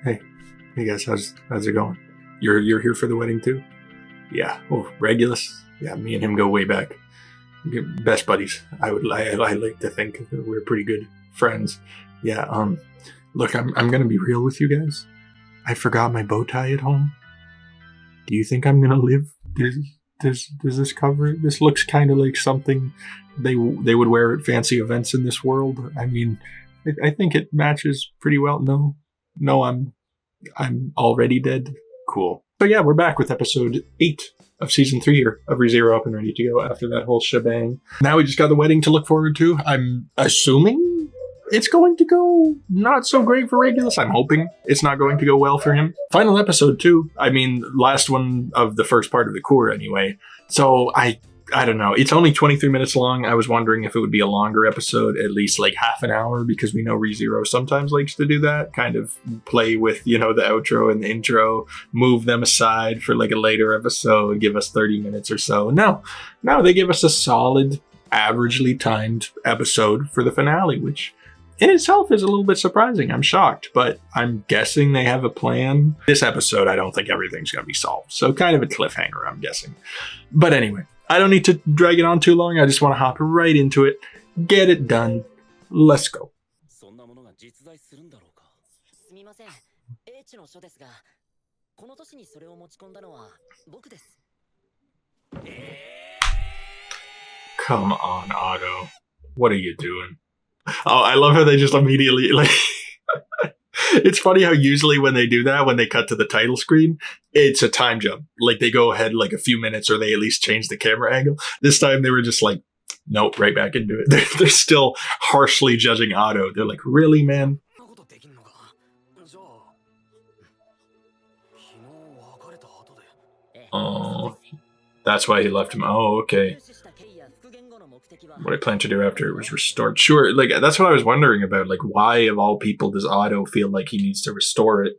Hey, hey guys, how's it going? You're here for the wedding too? Yeah. Oh, Regulus. Yeah, me and him go way back. Best buddies. I like to think that we're pretty good friends. Yeah. Look, I'm gonna be real with you guys. I forgot my bow tie at home. Do you think I'm gonna live? Does this cover it? This looks kind of like something they would wear at fancy events in this world. I mean, I think it matches pretty well. No, I'm already dead. Cool. So yeah, we're back with episode 8 of season 3 here of Rezero up and ready to go after that whole shebang. Now we just got the wedding to look forward to. I'm assuming it's going to go not so great for Regulus. I'm hoping it's not going to go well for him. Final episode too. I mean, last one of the first part of the cour anyway. So I don't know. It's only 23 minutes long. I was wondering if it would be a longer episode, at least like half an hour, because we know ReZero sometimes likes to do that, kind of play with, the outro and the intro, move them aside for like a later episode, give us 30 minutes or so. No, they give us a solid, averagely timed episode for the finale, which in itself is a little bit surprising. I'm shocked, but I'm guessing they have a plan. This episode, I don't think everything's going to be solved. So kind of a cliffhanger, I'm guessing. But anyway, I don't need to drag it on too long. I just want to hop right into it. Get it done. Let's go. Come on, Otto. What are you doing? Oh, I love how they just immediately it's funny how usually when they do that, when they cut to the title screen, it's a time jump. Like they go ahead like a few minutes or they at least change the camera angle. This time they were just like, nope, right back into it. They're still harshly judging Otto. They're like, really, man? Oh, that's why he left him. Oh, okay. What I plan to do after it was restored. Sure, like that's what I was wondering about. Like, why of all people does Otto feel like he needs to restore it,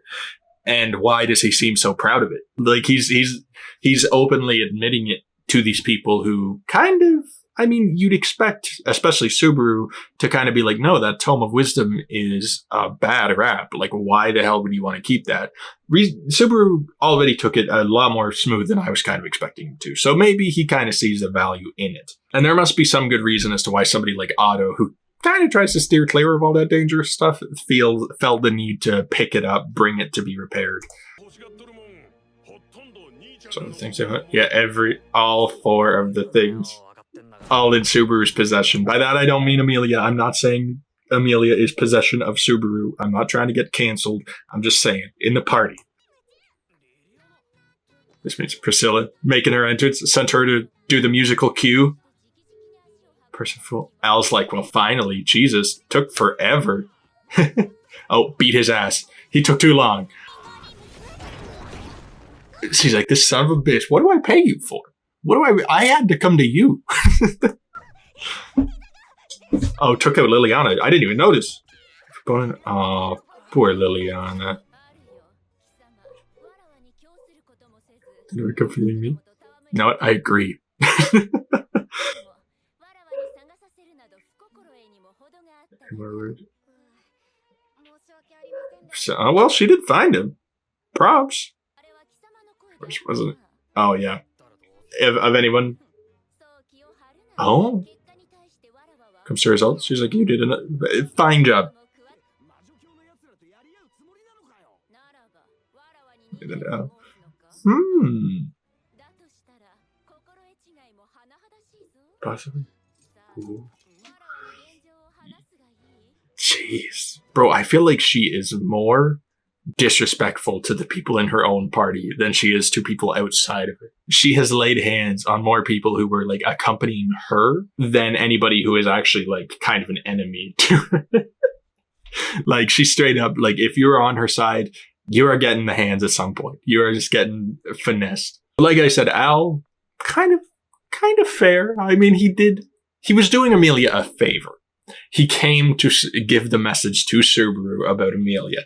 and why does he seem so proud of it? Like he's openly admitting it to these people who kind of. I mean, you'd expect, especially Subaru, to kind of be like, no, that Tome of Wisdom is a bad rap. Like, why the hell would you want to keep that? Subaru already took it a lot more smooth than I was kind of expecting him to. So maybe he kind of sees the value in it. And there must be some good reason as to why somebody like Otto, who kind of tries to steer clear of all that dangerous stuff, felt the need to pick it up, bring it to be repaired. Some of the things all 4 of the things. All in Subaru's possession. By that, I don't mean Amelia. I'm not saying Amelia is possession of Subaru. I'm not trying to get canceled. I'm just saying, in the party. This means Priscilla making her entrance, sent her to do the musical cue. Percival. Al's like, well, finally, Jesus, took forever. Oh, beat his ass. He took too long. She's like, this son of a bitch, what do I pay you for? I had to come to you. Oh, took out Liliana. I didn't even notice. Oh, poor Liliana. Did it come from me? No, I agree. So, well, she did find him. Props. Which wasn't it? Oh, yeah. Of anyone. Oh. Comes to results. She's like, you did a fine job. Possibly. Ooh. Jeez. Bro, I feel like she is more disrespectful to the people in her own party than she is to people outside of it. She has laid hands on more people who were like accompanying her than anybody who is actually like kind of an enemy to her. Like she straight up, like if you're on her side, you are getting the hands at some point. You are just getting finessed. Like I said, Al, kind of fair. I mean, he was doing Amelia a favor. He came to give the message to Subaru about Amelia.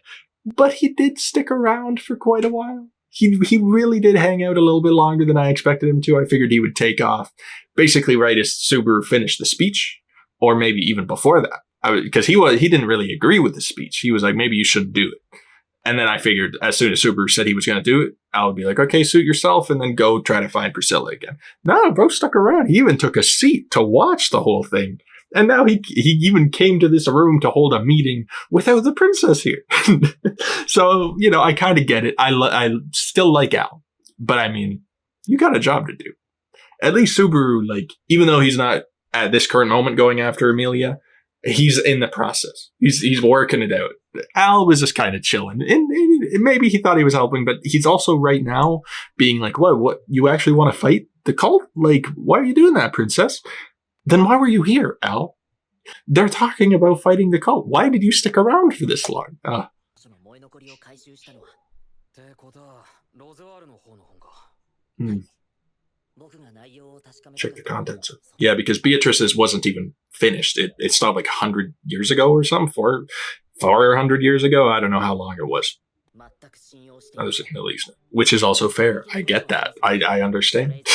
But he did stick around for quite a while. He really did hang out a little bit longer than I expected him to. I figured he would take off basically right as Subaru finished the speech, or maybe even before that. Because he didn't really agree with the speech. He was like, maybe you shouldn't do it. And then I figured as soon as Subaru said he was going to do it, I would be like, okay, suit yourself and then go try to find Priscilla again. No, bro stuck around. He even took a seat to watch the whole thing. And now he even came to this room to hold a meeting without the princess here. So, you know, I kind of get it. I still like Al. But I mean, you got a job to do. At least Subaru, like, even though he's not at this current moment going after Amelia, he's in the process. He's working it out. Al was just kind of chilling. And maybe he thought he was helping, but he's also right now being like, what, you actually want to fight the cult? Like, why are you doing that, princess? Then why were you here, Al? They're talking about fighting the cult. Why did you stick around for this long? Check the contents. Yeah, because Beatrice's wasn't even finished. It stopped like 100 years ago or something. 400 years ago. I don't know how long it was. I was in the least, which is also fair. I get that. I understand.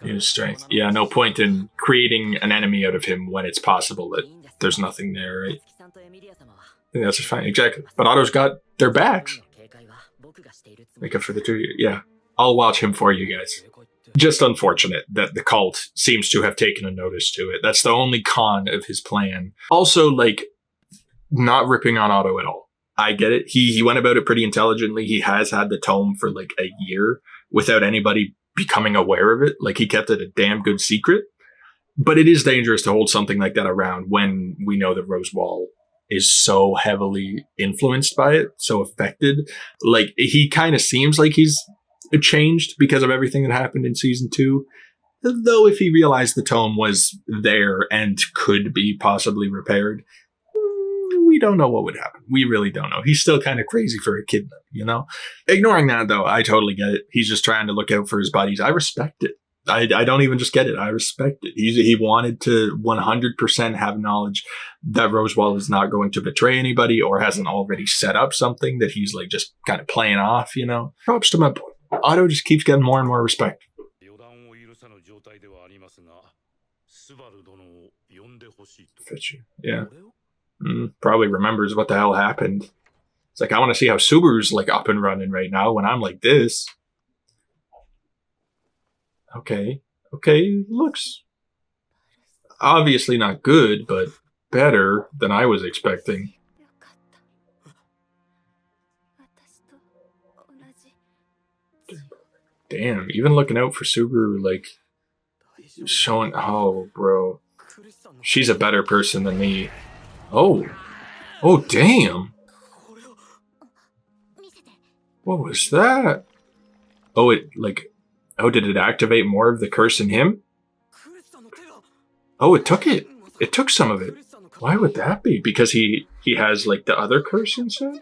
His strength. Yeah, no point in creating an enemy out of him when it's possible that there's nothing there, right? I think that's just fine. Exactly. But Otto's got their backs. Make up for the 2 years. Yeah. I'll watch him for you guys. Just unfortunate that the cult seems to have taken a notice to it. That's the only con of his plan. Also, like, not ripping on Otto at all. I get it. He went about it pretty intelligently. He has had the tome for like a year without anybody becoming aware of it. Like, he kept it a damn good secret. But it is dangerous to hold something like that around when we know that Rosewall is so heavily influenced by it, so affected. Like, he kind of seems like he's changed because of everything that happened in season 2. Though if he realized the tome was there and could be possibly repaired, we don't know what would happen. We really don't know. He's still kind of crazy for a kid, you know? Ignoring that, though, I totally get it. He's just trying to look out for his buddies. I respect it. I don't even just get it. I respect it. He wanted to 100% have knowledge that Rosewall is not going to betray anybody or hasn't already set up something that he's like just kind of playing off, you know? Props to my boy. Otto just keeps getting more and more respect. Yeah. Probably remembers what the hell happened. It's like, I want to see how Subaru's like up and running right now when I'm like this. Okay, looks obviously not good, but better than I was expecting. Damn, even looking out for Subaru, like, showing, oh, bro, she's a better person than me. Oh, damn. What was that? Oh, did it activate more of the curse in him? Oh, it took it. It took some of it. Why would that be? Because he has, like, the other curse inside?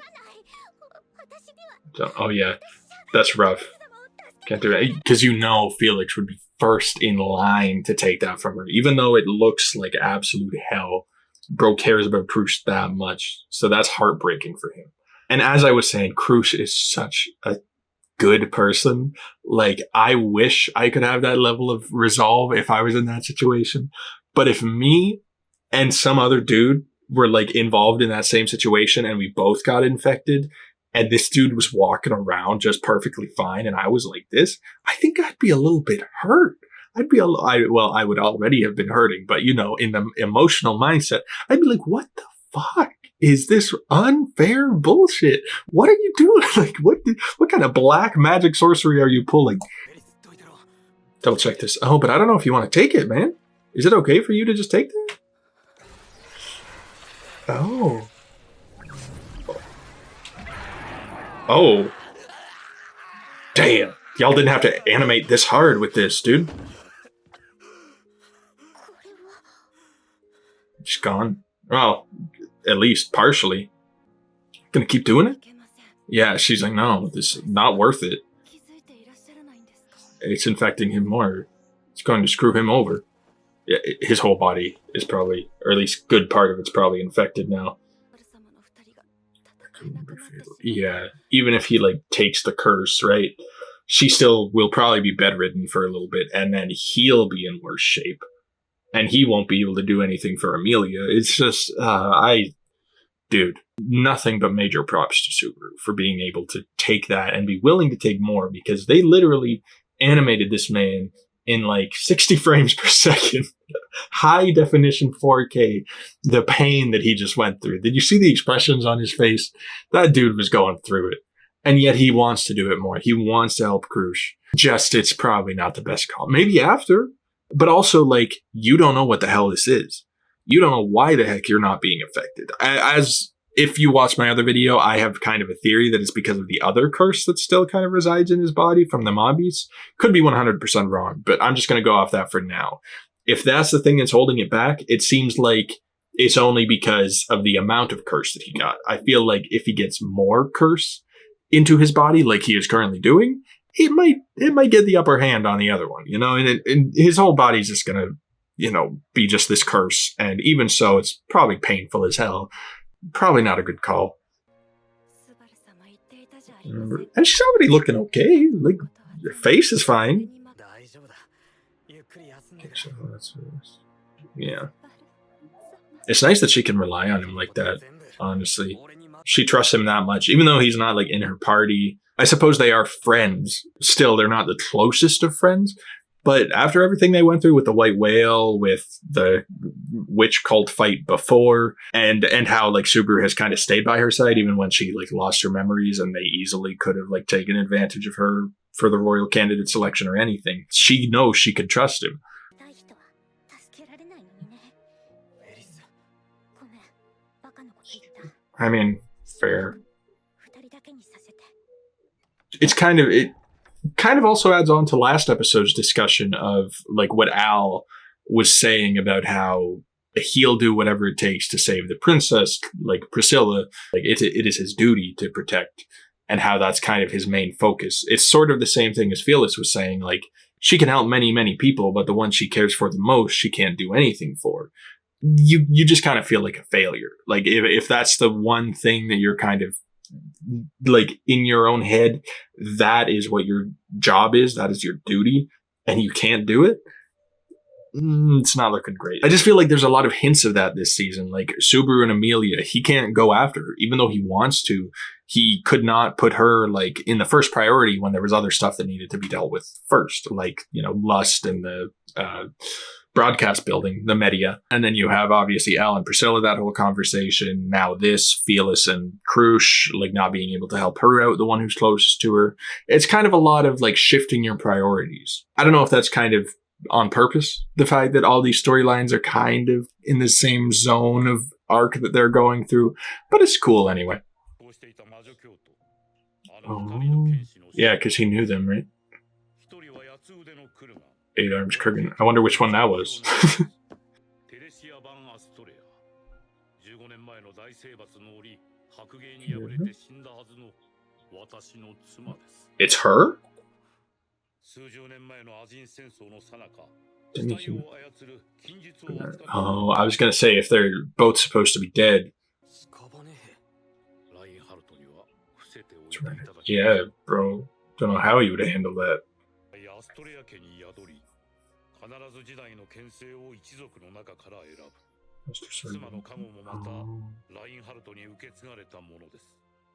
So, oh, yeah. That's rough. Can't do it. Because you know Felix would be first in line to take that from her. Even though it looks like absolute hell, bro cares about Crush that much. So that's heartbreaking for him. And as I was saying, Crush is such a good person. Like, I wish I could have that level of resolve if I was in that situation. But if me and some other dude were like involved in that same situation and we both got infected and this dude was walking around just perfectly fine and I was like this, I think I'd be a little bit hurt. I would already have been hurting, but you know, in the emotional mindset, I'd be like, what the fuck is this unfair bullshit? What are you doing? Like, what kind of black magic sorcery are you pulling? Double check this. Oh, but I don't know if you want to take it, man. Is it okay for you to just take that? Oh. Oh. Damn. Y'all didn't have to animate this hard with this, dude. She's gone. Well, at least partially. Gonna keep doing it? Yeah, she's like, no, this is not worth it. It's infecting him more. It's going to screw him over. Yeah, his whole body is probably, or at least good part of it's probably infected now. Yeah, even if he like takes the curse, right? She still will probably be bedridden for a little bit, and then he'll be in worse shape. And he won't be able to do anything for Amelia. It's just, dude, nothing but major props to Subaru for being able to take that and be willing to take more, because they literally animated this man in like 60 frames per second, high definition 4K, the pain that he just went through. Did you see the expressions on his face? That dude was going through it. And yet he wants to do it more. He wants to help Krush. Just, it's probably not the best call. Maybe after, but also like, you don't know what the hell this is. You don't know why the heck you're not being affected. As if you watch my other video, I have kind of a theory that it's because of the other curse that still kind of resides in his body from the Mobbies. Could be 100% wrong, but I'm just going to go off that for now. If that's the thing that's holding it back, it seems like it's only because of the amount of curse that he got. I feel like if he gets more curse into his body, like he is currently doing, it might get the upper hand on the other one, you know, and his whole body's just going to, you know, be just this curse. And even so, it's probably painful as hell. Probably not a good call. And she's already looking okay. Like, your face is fine. Yeah. It's nice that she can rely on him like that, honestly. She trusts him that much, even though he's not like in her party. I suppose they are friends. Still, they're not the closest of friends. But after everything they went through with the white whale, with the witch cult fight before, and how like Subaru has kind of stayed by her side even when she like lost her memories, and they easily could have like taken advantage of her for the royal candidate selection or anything. She knows she could trust him. I mean, fair. It kind of also adds on to last episode's discussion of like what Al was saying about how he'll do whatever it takes to save the princess, like Priscilla. Like it is his duty to protect, and how that's kind of his main focus. It's sort of the same thing as Felix was saying. Like, she can help many, many people, but the one she cares for the most, she can't do anything for. You just kind of feel like a failure. Like if that's the one thing that you're kind of like in your own head, that is what your job is, that is your duty, and you can't do it, it's not looking great. I just feel like there's a lot of hints of that this season. Like Subaru and Amelia, he can't go after her, even though he wants to. He could not put her like in the first priority when there was other stuff that needed to be dealt with first, like, you know, lust and the broadcast building, the media. And then you have obviously Al and Priscilla, that whole conversation. Now this, Felix and Krush, like not being able to help her out, the one who's closest to her. It's kind of a lot of like shifting your priorities. I don't know if that's kind of on purpose, the fact that all these storylines are kind of in the same zone of arc that they're going through, but it's cool anyway. Oh, yeah, because he knew them, right? 8 Arms Kurgan. I wonder which one that was. It's her? Oh, I was going to say if they're both supposed to be dead. Yeah, bro. Don't know how he would handle that.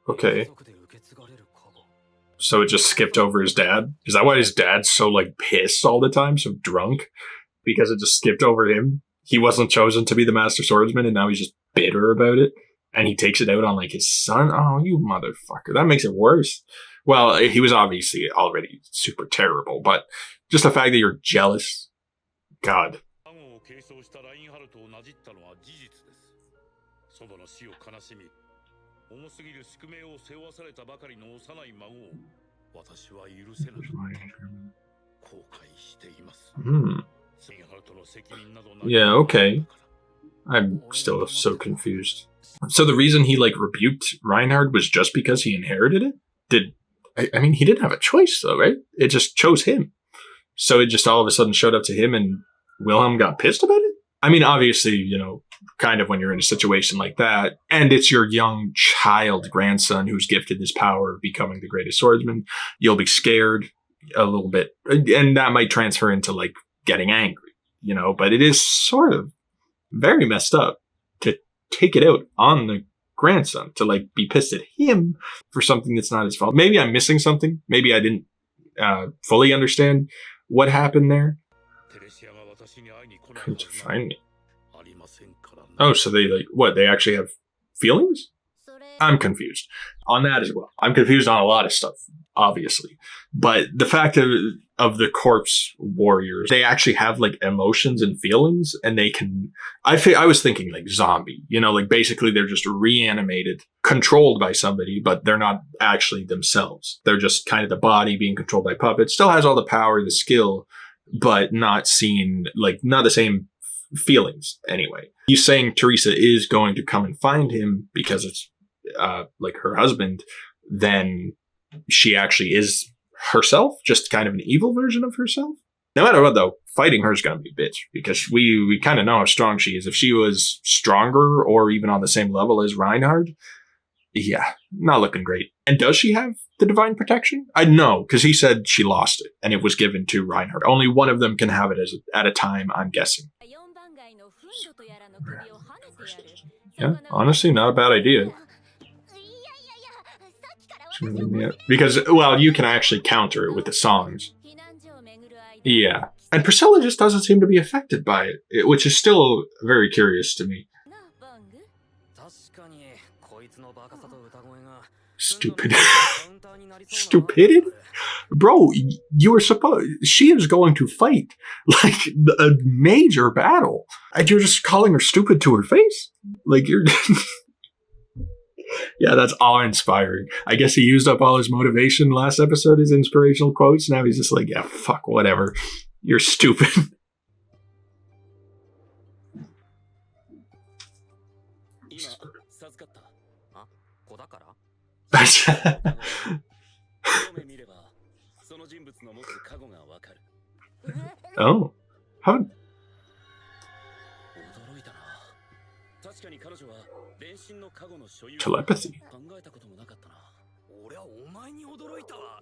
Okay. So it just skipped over his dad? Is that why his dad's so like pissed all the time, so drunk? Because it just skipped over him? He wasn't chosen to be the Master Swordsman, and now he's just bitter about it? And he takes it out on like his son? Oh, you motherfucker. That makes it worse. Well, he was obviously already super terrible, but just the fact that you're jealous. God. Yeah, okay. I'm still so confused. So the reason he like rebuked Reinhard was just because he inherited it? I mean, he didn't have a choice though, right? It just chose him. So it just all of a sudden showed up to him and Wilhelm got pissed about it? I mean, obviously, you know, kind of when you're in a situation like that, and it's your young child grandson who's gifted this power of becoming the greatest swordsman, you'll be scared a little bit. And that might transfer into like getting angry, you know, but it is sort of very messed up to take it out on the grandson, to like be pissed at him for something that's not his fault. Maybe I'm missing something. Maybe I didn't fully understand what happened there. Come to find me. Oh, so they like what? They actually have feelings? I'm confused on that as well. I'm confused on a lot of stuff, obviously. But the fact of the corpse warriors, they actually have like emotions and feelings, and they can. I was thinking like zombie, you know, like basically they're just reanimated, controlled by somebody, but they're not actually themselves. They're just kind of the body being controlled by puppets. Still has all the power, the skill, but not seen, like not the same feelings anyway. He's saying Teresa is going to come and find him because it's like her husband. Then she actually is herself, just kind of an evil version of herself. No matter what, though, fighting her is going to be a bitch, because we kind of know how strong she is. If she was stronger or even on the same level as Reinhard, yeah, not looking great. And does she have the divine protection? I know, because he said she lost it and it was given to Reinhard. Only one of them can have it at a time, I'm guessing. Yeah, honestly, not a bad idea. Because, well, you can actually counter it with the songs. Yeah. And Priscilla just doesn't seem to be affected by it, which is still very curious to me. Stupid. Stupidity? Bro, you were supposed... She is going to fight, like, a major battle. And you're just calling her stupid to her face? Like, you're... Yeah, that's awe-inspiring. I guess he used up all his motivation last episode, his inspirational quotes. Now he's just like, yeah, fuck, whatever. You're stupid. Oh. How... Telepathy.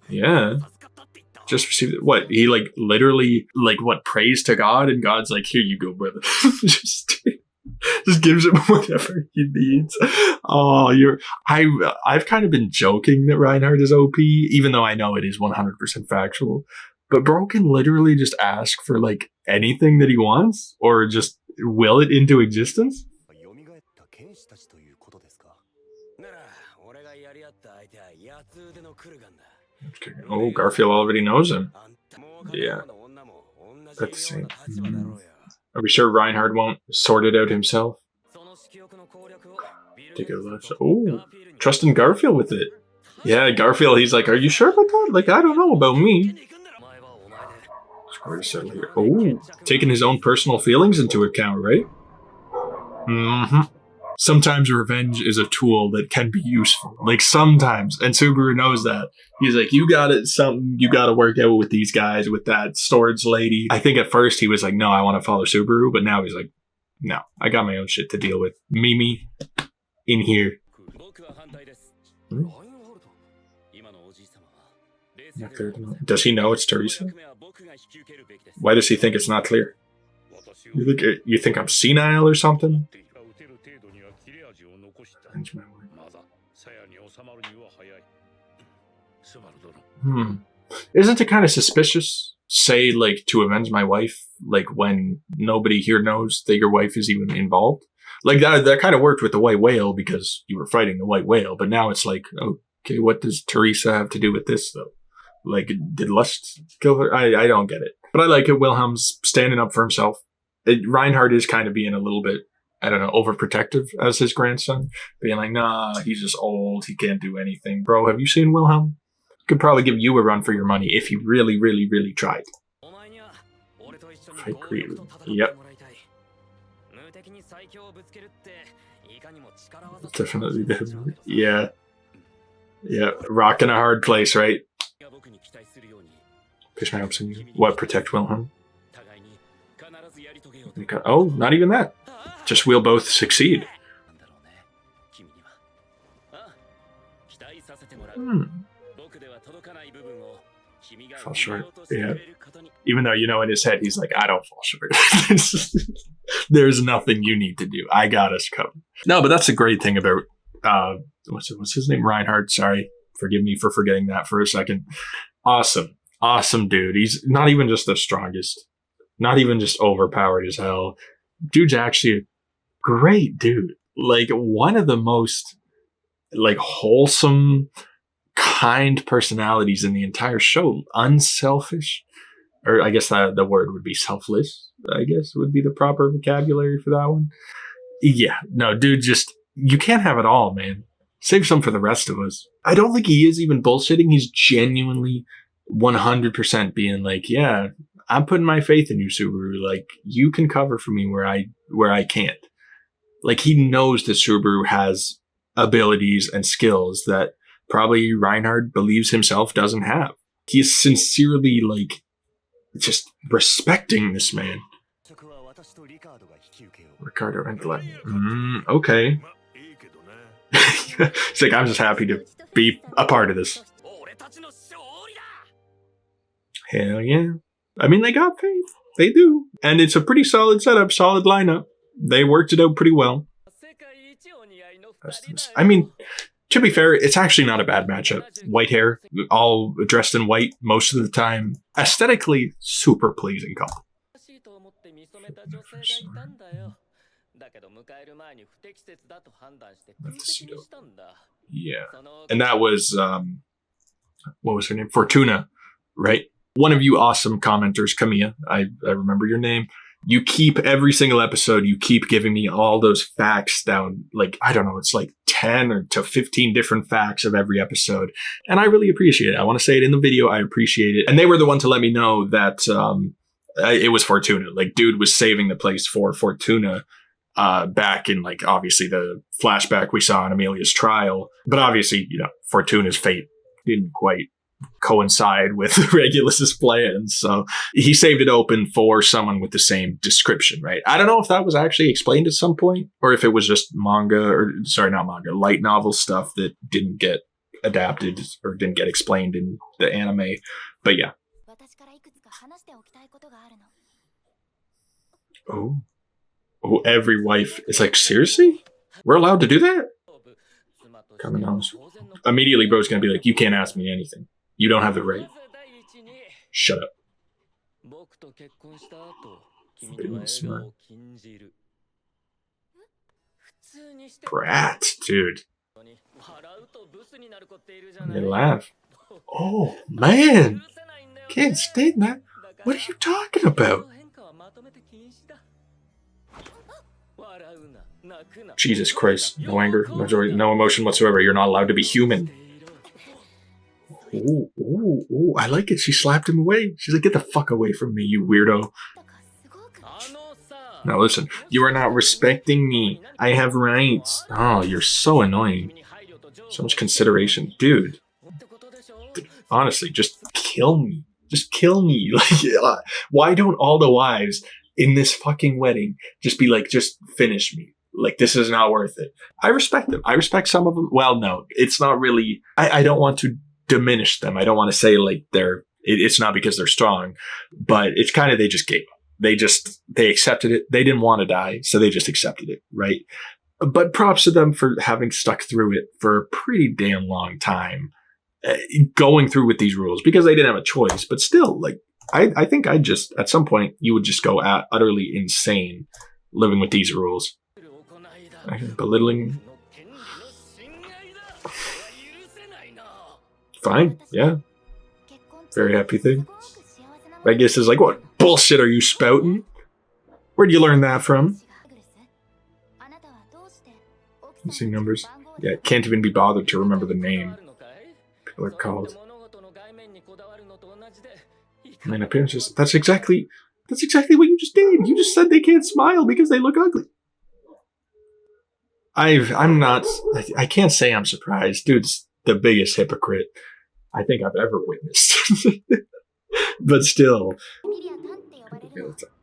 Yeah. Just received it. What? He like literally like what, prays to God, and God's like, here you go, brother. just gives him whatever he needs. Oh, I've kind of been joking that Reinhard is OP, even though I know it is 100% factual. But bro can literally just ask for like anything that he wants, or just will it into existence. Oh, Garfield already knows him. Yeah. That's the same. Are we sure Reinhard won't sort it out himself? Take a look. Oh, trusting Garfield with it. Yeah, Garfield, he's like, are you sure about that? Like, I don't know about me. Oh, taking his own personal feelings into account, right? Mm-hmm. Sometimes revenge is a tool that can be useful. Like, sometimes. And Subaru knows that. He's like, you got it, something you got to work out with these guys, with that storage lady. I think at first he was like, no, I want to follow Subaru. But now he's like, no, I got my own shit to deal with. Mimi, in here. Does he know it's Teresa? Why does he think it's not clear? You think I'm senile or something? Isn't it kind of suspicious, say, like, to avenge my wife, like, when nobody here knows that your wife is even involved? Like, that kind of worked with the white whale because you were fighting the white whale, but now it's like, okay, what does Teresa have to do with this, though? Like, did Lust kill her? I don't get it. But I like it. Wilhelm's standing up for himself. Reinhard is kind of being a little bit, I don't know, overprotective as his grandson. Being like, nah, he's just old. He can't do anything. Bro, have you seen Wilhelm? Could probably give you a run for your money if he really, really, really tried. Yep. Definitely. Yeah. Yeah. Rock in a hard place, right? Push my hopes in you. What, protect Wilhelm? Oh, not even that. Just we'll both succeed. Fall short. Yeah. Even though, you know, in his head, he's like, I don't fall short. There's nothing you need to do. I got us covered. No, but that's the great thing about What's his name? Reinhardt. Sorry. Forgive me for forgetting that for a second. Awesome dude. He's not even just the strongest, not even just overpowered as hell. Dude's actually a great dude. Like one of the most like wholesome, kind personalities in the entire show. Unselfish, or I guess the word would be selfless. I guess would be the proper vocabulary for that one. Yeah, no, dude, just you can't have it all, man. Save some for the rest of us. I don't think he is even bullshitting. He's genuinely 100% being like, yeah, I'm putting my faith in you, Subaru. Like, you can cover for me where I can't. Like, he knows that Subaru has abilities and skills that probably Reinhardt believes himself doesn't have. He's sincerely, like, just respecting this man. Ricardo and Glenn. Okay. It's like, I'm just happy to be a part of this. Hell yeah. I mean, they got faith. They do. And it's a pretty solid setup, solid lineup. They worked it out pretty well. I mean, to be fair, it's actually not a bad matchup. White hair, all dressed in white most of the time. Aesthetically, super pleasing couple. Yeah. And that was, what was her name? Fortuna, right? One of you awesome commenters, Camilla, I remember your name. You keep every single episode, you keep giving me all those facts down, like, I don't know, it's like 10 or to 15 different facts of every episode. And I really appreciate it. I want to say it in the video. I appreciate it. And they were the one to let me know that it was Fortuna. Like, dude was saving the place for Fortuna back in, like, obviously the flashback we saw in Amelia's trial. But obviously, you know, Fortuna's fate didn't quite coincide with Regulus's plans, so he saved it open for someone with the same description, right? I don't know if that was actually explained at some point, or if it was just light novel stuff that didn't get adapted or didn't get explained in the anime. But yeah. Oh, every wife is like, seriously? We're allowed to do that? Coming on. Immediately, bro's gonna be like, you can't ask me anything. You don't have the right. Shut up. Brat, dude. They laugh. Oh, man. Can't stand that. What are you talking about? Jesus Christ. No anger, no joy, no emotion whatsoever. You're not allowed to be human. Ooh, I like it. She slapped him away. She's like, get the fuck away from me, you weirdo. Now listen, you are not respecting me. I have rights. Oh, you're so annoying. So much consideration. Dude, honestly, just kill me. Just kill me. Like, why don't all the wives in this fucking wedding just be like, just finish me? Like, this is not worth it. I respect them. I respect some of them. Well, no, it's not really. I don't want to diminish them. I don't want to say like it's not because they're strong, but it's kind of, they just gave up. They accepted it. They didn't want to die, so they just accepted it, right? But props to them for having stuck through it for a pretty damn long time, going through with these rules, because they didn't have a choice. But still, like, I think I just, at some point, you would just go utterly insane living with these rules. Belittling. Fine, yeah. Very happy thing. I guess is like, what bullshit are you spouting? Where'd you learn that from? Missing numbers. Yeah, can't even be bothered to remember the name. People are called. And appearances. That's exactly what you just did. You just said they can't smile because they look ugly. I can't say I'm surprised. Dude's the biggest hypocrite I think I've ever witnessed. But still.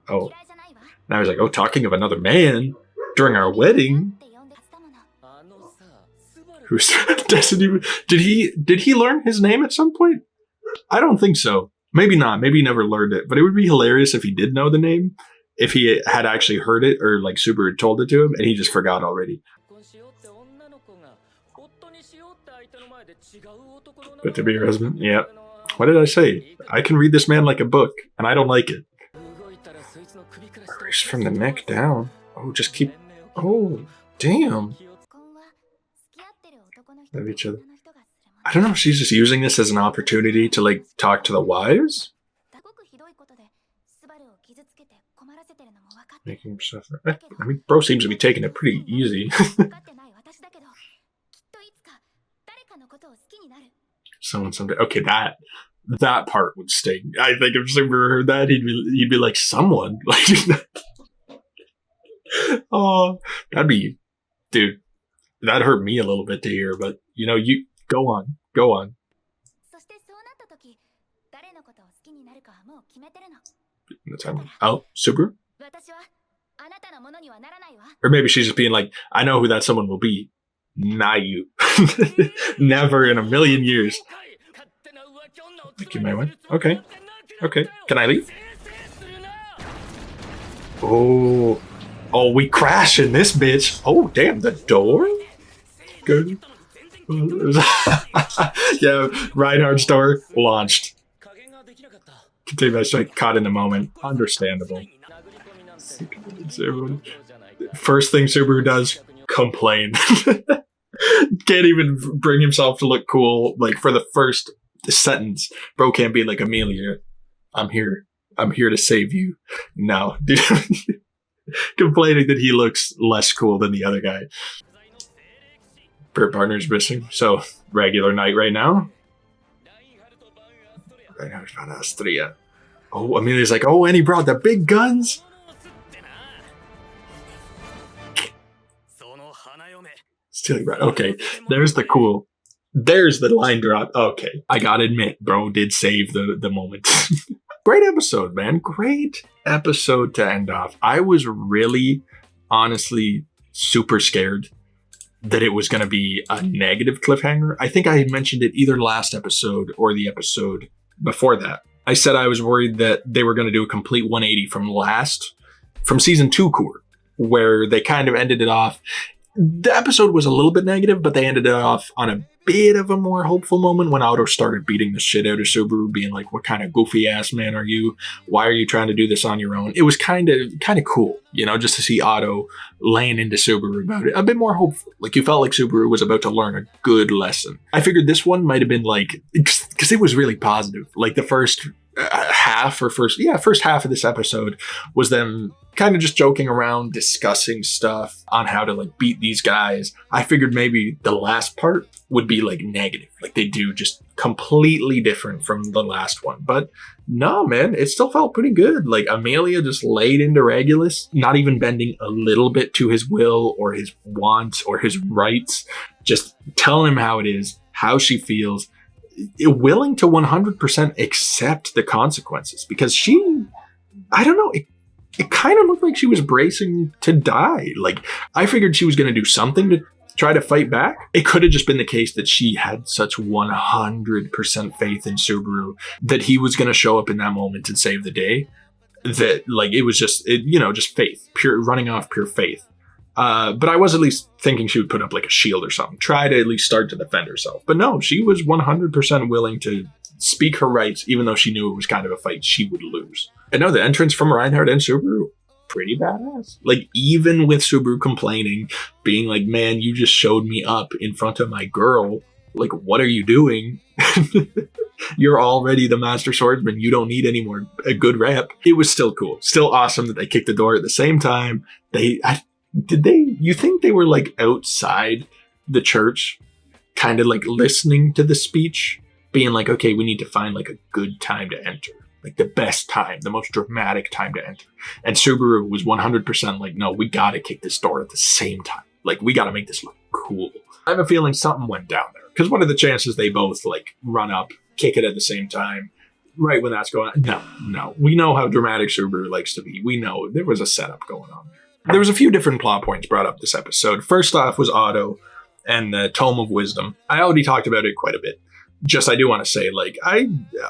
Oh. And I was like, oh, talking of another man during our wedding. Who's doesn't even did he learn his name at some point? I don't think so. Maybe not. Maybe he never learned it. But it would be hilarious if he did know the name. If he had actually heard it, or like Subaru told it to him and he just forgot already. But to be your husband, yeah. What did I say? I can read this man like a book, and I don't like it. Erase from the neck down. Oh, just keep. Oh, damn. Love each other. I don't know if she's just using this as an opportunity to like talk to the wives. Making him suffer. I mean, bro seems to be taking it pretty easy. Someone someday. Okay, that part would sting. I think if Subaru heard that, he'd be like, someone. Like, oh, that'd be, dude. That hurt me a little bit to hear, but you know, you go on. That's oh, Subaru? Or maybe she's just being like, I know who that someone will be. Not you. Never in a million years. Think you may win. Okay. Can I leave? Oh, we crash in this bitch. Oh, damn, the door? Good. Yeah, Reinhardt's door launched. Continue by strike, caught in the moment. Understandable. First thing Subaru does, complain. Can't even bring himself to look cool. Like for the first sentence, bro can't be like, Amelia, I'm here to save you. No, dude. Complaining that he looks less cool than the other guy. Her partner's missing, so regular night right now. Right now, we found Astria. Oh, Amelia's like, oh, and he brought the big guns. Stealing right. Okay, there's the line drop. Okay, I gotta admit, bro did save the moment. Great episode, man. Great episode to end off. I was really, honestly, super scared that it was going to be a negative cliffhanger. I think I had mentioned it either last episode or the episode before that. I said I was worried that they were going to do a complete 180 from season 2 Cour, where they kind of ended it off. The episode was a little bit negative, but they ended it off on a bit of a more hopeful moment when Otto started beating the shit out of Subaru, being like, what kind of goofy ass man are you? Why are you trying to do this on your own? It was kind of cool, you know, just to see Otto laying into Subaru about it. A bit more hopeful. Like you felt like Subaru was about to learn a good lesson. I figured this one might have been like, because it was really positive. Like the first half of this episode was them kind of just joking around, discussing stuff on how to like beat these guys. I figured maybe the last part would be like negative, like they do just completely different from the last one. But no, man, it still felt pretty good. Like Amelia just laid into Regulus, not even bending a little bit to his will or his wants or his rights, just telling him how it is, how she feels, willing to 100% accept the consequences, because she, I don't know, it kind of looked like she was bracing to die. Like, I figured she was going to do something to try to fight back. It could have just been the case that she had such 100% faith in Subaru that he was going to show up in that moment and save the day. That, like, it was just, just faith, running off pure faith. But I was at least thinking she would put up like a shield or something, try to at least start to defend herself. But no, she was 100% willing to speak her rights, even though she knew it was kind of a fight she would lose. And no, the entrance from Reinhardt and Subaru, pretty badass. Like, even with Subaru complaining, being like, man, you just showed me up in front of my girl. Like, what are you doing? You're already the master swordsman. You don't need any more a good rep. It was still cool. Still awesome that they kicked the door at the same time. You think they were like outside the church, kind of like listening to the speech, being like, okay, we need to find like a good time to enter, like the best time, the most dramatic time to enter. And Subaru was 100% like, no, we got to kick this door at the same time. Like, we got to make this look cool. I have a feeling something went down there, because what are the chances they both like run up, kick it at the same time, right when that's going on? No. We know how dramatic Subaru likes to be. We know there was a setup going on there. There was a few different plot points brought up this episode. First off was Otto and the Tome of Wisdom. I already talked about it quite a bit. Just, I do want to say, like,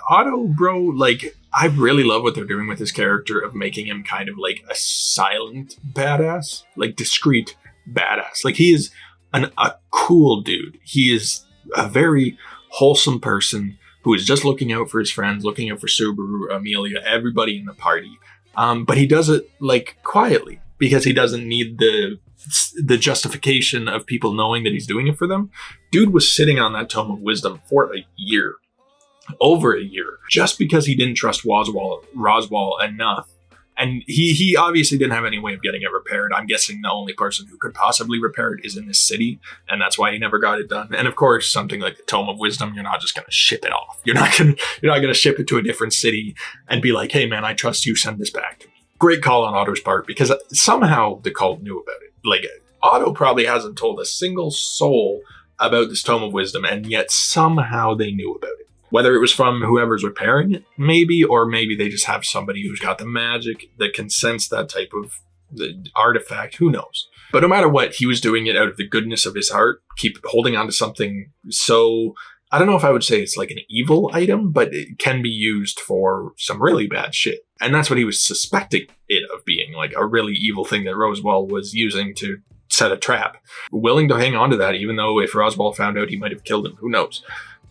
Otto, bro, like, I really love what they're doing with his character of making him kind of like a silent badass, like discreet badass. Like, he is a cool dude. He is a very wholesome person who is just looking out for his friends, looking out for Subaru, Amelia, everybody in the party. But he does it like quietly because he doesn't need the justification of people knowing that he's doing it for them. Dude was sitting on that Tome of Wisdom for a year, over a year, just because he didn't trust Roswaal enough. And he obviously didn't have any way of getting it repaired. I'm guessing the only person who could possibly repair it is in this city, and that's why he never got it done. And of course, something like the Tome of Wisdom, you're not just going to ship it off. You're not going to ship it to a different city and be like, hey man, I trust you, send this back to me. Great call on Otto's part, because somehow the cult knew about it. Like, Otto probably hasn't told a single soul about this Tome of Wisdom, and yet somehow they knew about it. Whether it was from whoever's repairing it, maybe, or maybe they just have somebody who's got the magic that can sense that type of artifact. Who knows? But no matter what, he was doing it out of the goodness of his heart, keep holding on to something so... I don't know if I would say it's like an evil item, but it can be used for some really bad shit. And that's what he was suspecting it of being, like a really evil thing that Roswaal was using to set a trap. Willing to hang on to that, even though if Roswaal found out, he might have killed him. Who knows?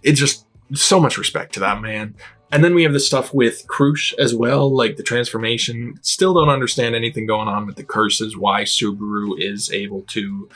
It's just so much respect to that man. And then we have the stuff with Krush as well, like the transformation. Still don't understand anything going on with the curses, why Subaru is able to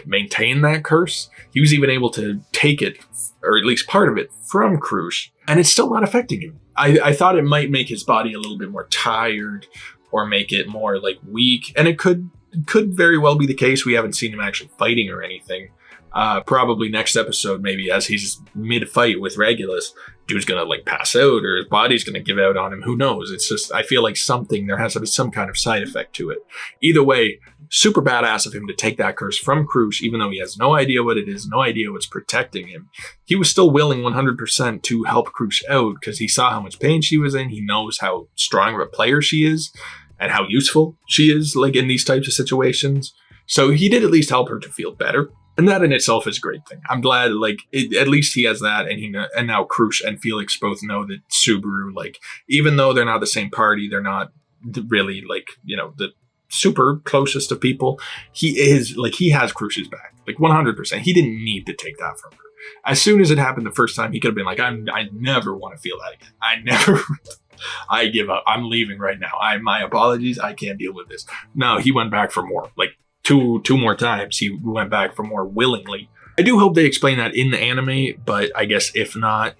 maintain that curse. He was even able to take it, or at least part of it, from Krush, and it's still not affecting him. I thought it might make his body a little bit more tired or make it more like weak, and it could very well be the case. We haven't seen him actually fighting or anything. Probably next episode, maybe as he's mid-fight with Regulus, dude's gonna like pass out or his body's gonna give out on him. Who knows? It's just, I feel like there has to be some kind of side effect to it. Either way, super badass of him to take that curse from Krush, even though he has no idea what it is, no idea what's protecting him. He was still willing 100% to help Krush out because he saw how much pain she was in. He knows how strong of a player she is and how useful she is, like in these types of situations. So he did at least help her to feel better. And that in itself is a great thing. I'm glad, at least he has that, and now Krush and Felix both know that Subaru, even though they're not the same party, they're not really, the super closest of people. He is, he has Krush's back, 100%. He didn't need to take that from her. As soon as it happened the first time, he could have been like, I never want to feel that again. I give up. I'm leaving right now. My apologies. I can't deal with this. No, he went back for more, Two more times he went back for more willingly. I do hope they explain that in the anime, but I guess if not,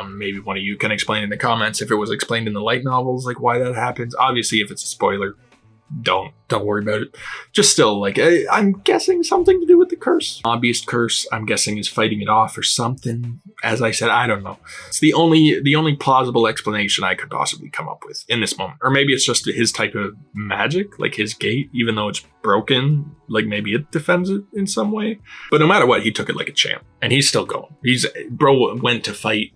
maybe one of you can explain in the comments if it was explained in the light novels, why that happens. Obviously, if it's a spoiler, don't worry about it. Just still, I'm guessing something to do with the curse. Obvious curse, I'm guessing, is fighting it off or something. As I said, I don't know. It's the only plausible explanation I could possibly come up with in this moment. Or maybe it's just his type of magic, his gate, even though it's broken, maybe it defends it in some way. But no matter what, he took it like a champ, and he's still going. Bro went to fight,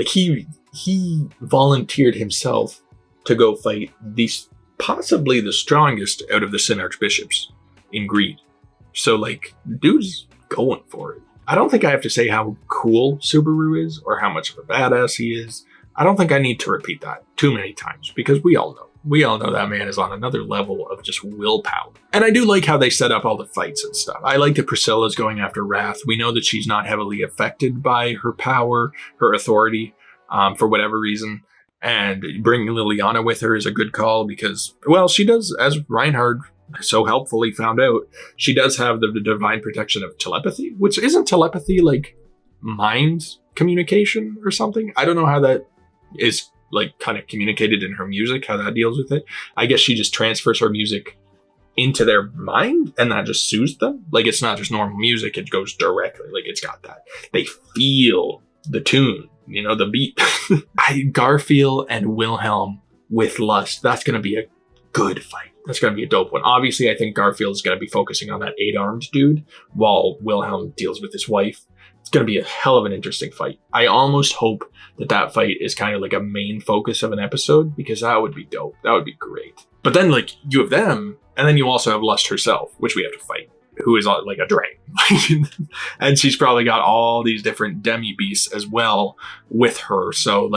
he volunteered himself to go fight these possibly the strongest out of the Sin Archbishops in greed. So dude's going for it. I don't think I have to say how cool Subaru is or how much of a badass he is. I don't think I need to repeat that too many times because we all know that man is on another level of just willpower. And I do like how they set up all the fights and stuff. I like that Priscilla's going after Wrath. We know that she's not heavily affected by her power, her authority, for whatever reason. And bringing Liliana with her is a good call because, she does, as Reinhard so helpfully found out, she does have the divine protection of telepathy, which isn't telepathy mind communication or something. I don't know how that is kind of communicated in her music, how that deals with it. I guess she just transfers her music into their mind and that just soothes them. It's not just normal music, it goes directly. It's got that. They feel the tune. The beat. Garfield and Wilhelm with Lust. That's going to be a good fight. That's going to be a dope one. Obviously, I think Garfield is going to be focusing on that 8-armed dude while Wilhelm deals with his wife. It's going to be a hell of an interesting fight. I almost hope that fight is kind of a main focus of an episode because that would be dope. That would be great. But then you have them and then you also have Lust herself, which we have to fight, who is a dragon. And she's probably got all these different demi-beasts as well with her. So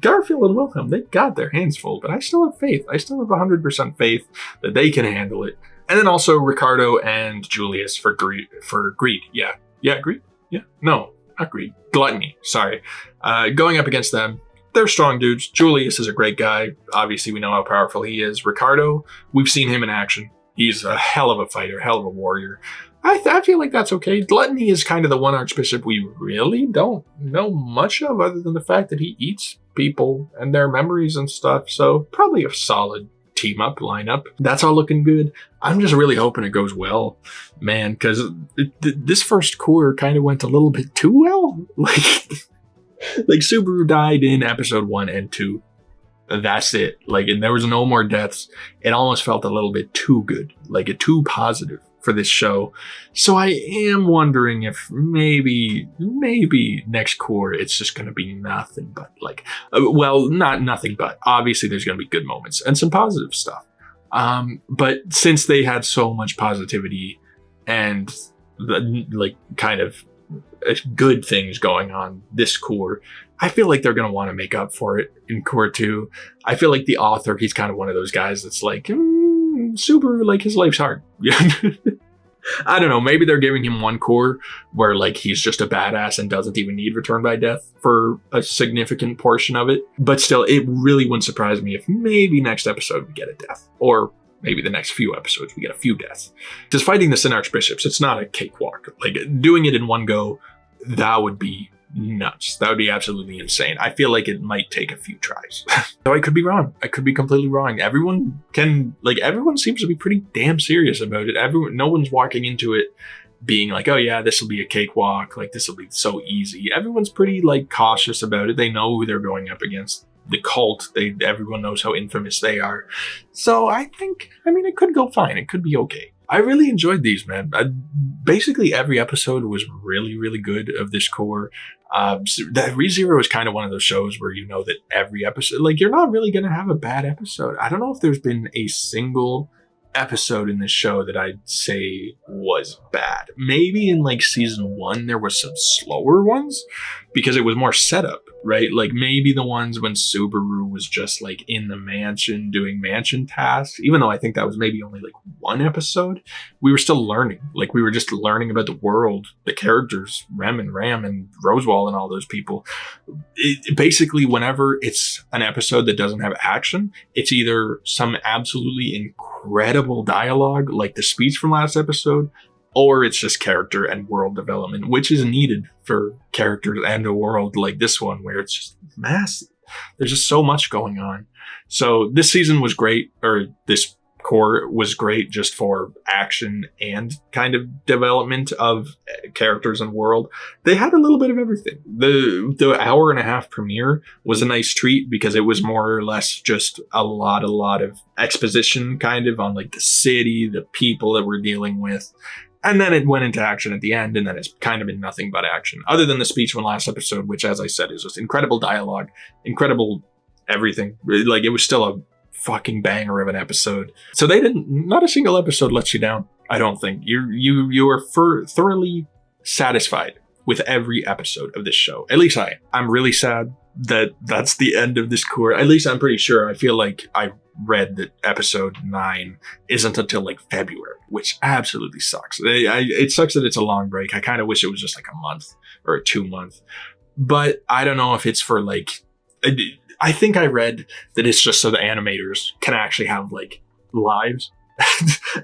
Garfield and Wilhelm, they got their hands full, but I still have faith. I still have 100% faith that they can handle it. And then also Ricardo and Julius for greed. Yeah, greed. Yeah, no, not greed. Gluttony. Sorry. Going up against them. They're strong dudes. Julius is a great guy. Obviously, we know how powerful he is. Ricardo, we've seen him in action. He's a hell of a fighter, hell of a warrior. I feel like that's okay. Gluttony is kind of the one archbishop we really don't know much of, other than the fact that he eats people and their memories and stuff. So probably a solid team up lineup. That's all looking good. I'm just really hoping it goes well, man, because this first core kind of went a little bit too well. Like Subaru died in episode 1 and 2. That's it. And there was no more deaths. It almost felt a little bit too good, too positive for this show. So I am wondering if maybe next core it's just going to be nothing but not nothing but obviously there's going to be good moments and some positive stuff. But since they had so much positivity and kind of good things going on this core, I feel like they're going to want to make up for it in core 2. I feel like the author, he's kind of one of those guys that's Subaru, his life's hard. I don't know, maybe they're giving him one core where he's just a badass and doesn't even need return by death for a significant portion of it. But still, it really wouldn't surprise me if maybe next episode we get a death, or maybe the next few episodes we get a few deaths. Because fighting the Sin Archbishops, it's not a cakewalk. Doing it in one go, that would be nuts. That would be absolutely insane. I feel like it might take a few tries. So I could be wrong. I could be completely wrong. Everyone seems to be pretty damn serious about it. No one's walking into it being oh yeah, this will be a cakewalk. This will be so easy. Everyone's pretty cautious about it. They know who they're going up against. The cult, everyone knows how infamous they are. So I think, it could go fine. It could be okay. I really enjoyed these, man. Basically every episode was really, really good of this core. That Rezero is kind of one of those shows where you know that every episode, you're not really going to have a bad episode. I don't know if there's been a single episode in this show that I'd say was bad. Maybe in season 1 there was some slower ones because it was more setup, right? Maybe the ones when Subaru was just in the mansion doing mansion tasks, even though I think that was maybe only one episode. We were still learning. We were just learning about the world, the characters, Rem and Ram and Rosewall and all those people. Basically, whenever it's an episode that doesn't have action, it's either some absolutely incredible dialogue like the speech from last episode, or it's just character and world development, which is needed for characters and a world like this one where it's just massive. There's just so much going on. So this season was great, or this core was great just for action and kind of development of characters and world. They had a little bit of everything. The hour and a half premiere was a nice treat because it was more or less just a lot of exposition kind of on the city, the people that we're dealing with. And then it went into action at the end, and then it's kind of been nothing but action. Other than the speech from last episode, which, as I said, is just incredible dialogue, incredible everything. It was still a fucking banger of an episode. So not a single episode lets you down, I don't think. You are thoroughly satisfied with every episode of this show. At least I'm really sad that that's the end of this core. At least I'm pretty sure. I feel like I read that episode 9 isn't until February, which absolutely sucks. It sucks that it's a long break. I kind of wish it was just a month or a 2 month, but I don't know if it's for I think I read that it's just so the animators can actually have lives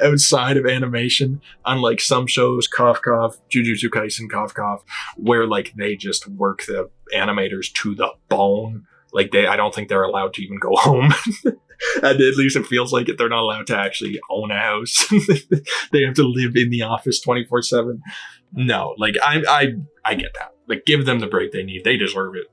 outside of animation, unlike some shows, cough cough, Jujutsu Kaisen, cough cough, where they just work the animators to the bone. I don't think they're allowed to even go home. And at least it feels like it. They're not allowed to actually own a house. They have to live in the office 24/7. No, I get that. Give them the break they need. They deserve it.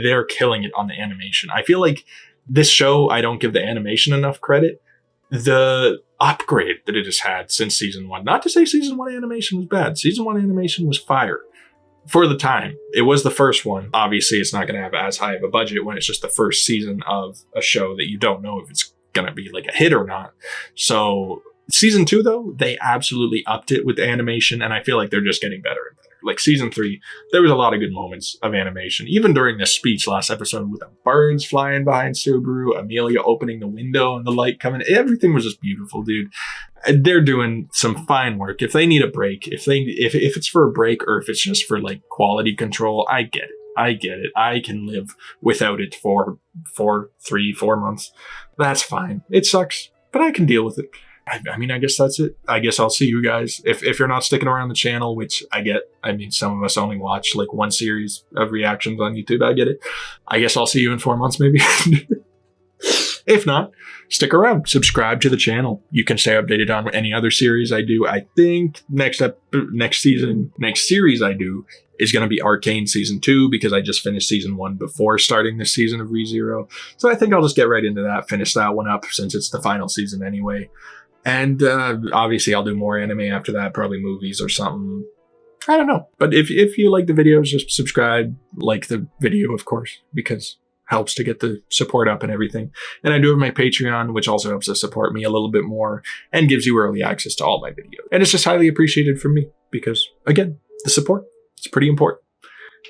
They're killing it on the animation. I feel like this show, I don't give the animation enough credit. The upgrade that it has had since season 1. Not to say season 1 animation was bad. Season 1 animation was fire. For the time, it was the first one. Obviously, it's not going to have as high of a budget when it's just the first season of a show that you don't know if it's going to be a hit or not. So season 2, though, they absolutely upped it with animation, and I feel like they're just getting better and better. like season 3, there was a lot of good moments of animation. Even during the speech last episode with the birds flying behind Subaru, Amelia opening the window and the light coming, everything was just beautiful, dude. They're doing some fine work. If they need a break, if it's for a break or if it's just for like quality control, I get it. I can live without it for 4 months. That's fine. It sucks, but I can deal with it. I mean, I guess that's it. I guess I'll see you guys. If you're not sticking around the channel, which I get, I mean, some of us only watch like one series of reactions on YouTube. I get it. I guess I'll see you in 4 months, maybe. If not, stick around. Subscribe to the channel. You can stay updated on any other series I do. I think next series I do is going to be Arcane Season 2 because I just finished Season 1 before starting this season of Rezero. So I think I'll just get right into that, finish that one up since it's the final season anyway. And obviously I'll do more anime after that, probably movies or something. I don't know. But if you like the videos, just subscribe, like the video, of course, because helps to get the support up and everything. And I do have my Patreon, which also helps to support me a little bit more and gives you early access to all my videos. And it's just highly appreciated from me because, again, the support, it's pretty important.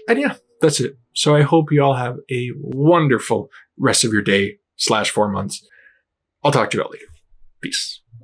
And yeah, that's it. So I hope you all have a wonderful rest of your day / 4 months. I'll talk to you all later. Peace.